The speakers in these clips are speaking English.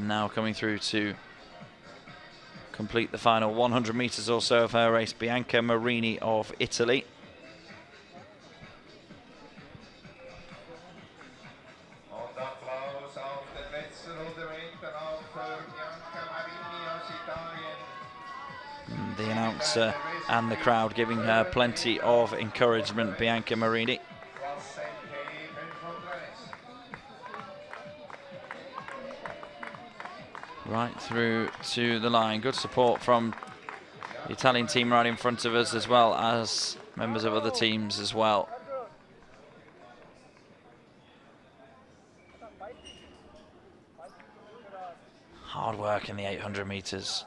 And now coming through to complete the final 100 meters or so of her race, Bianca Marini of Italy. The announcer and the crowd giving her plenty of encouragement, Bianca Marini. Right through to the line. Good support from the Italian team right in front of us, as well as members of other teams as well. Hard work in the 800 meters.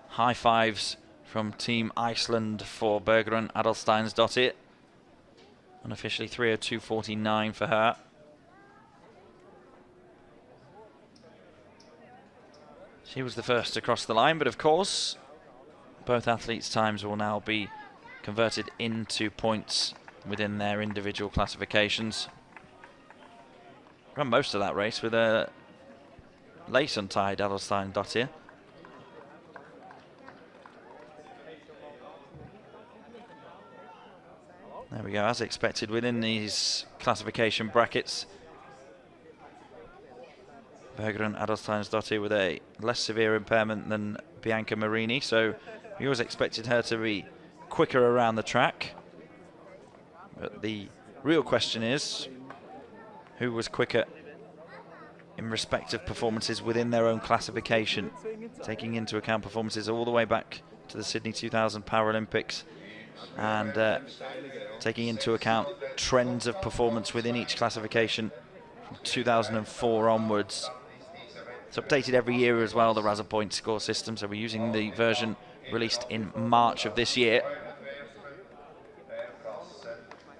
High fives from Team Iceland for Osk Adalsteinsdottir. Unofficially 3:02.49 for her. She was the first to cross the line, but of course, both athletes' times will now be converted into points within their individual classifications. Ran most of that race with a lace untied, Adalsteinsdottir. There we go, as expected within these classification brackets. Osk Adalsteinsdottir with a less severe impairment than Bianca Marini, so we always expected her to be quicker around the track. But the real question is, who was quicker in respect of performances within their own classification, taking into account performances all the way back to the Sydney 2000 Paralympics, and taking into account trends of performance within each classification from 2004 onwards. It's updated every year as well, the Razor point score system, so we're using the version released in March of this year.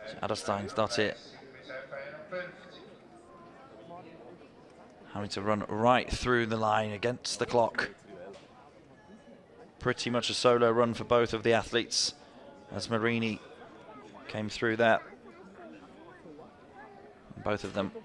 So Adalsteinsdottir having to run right through the line against the clock. Pretty much a solo run for both of the athletes as Marini came through there. Both of them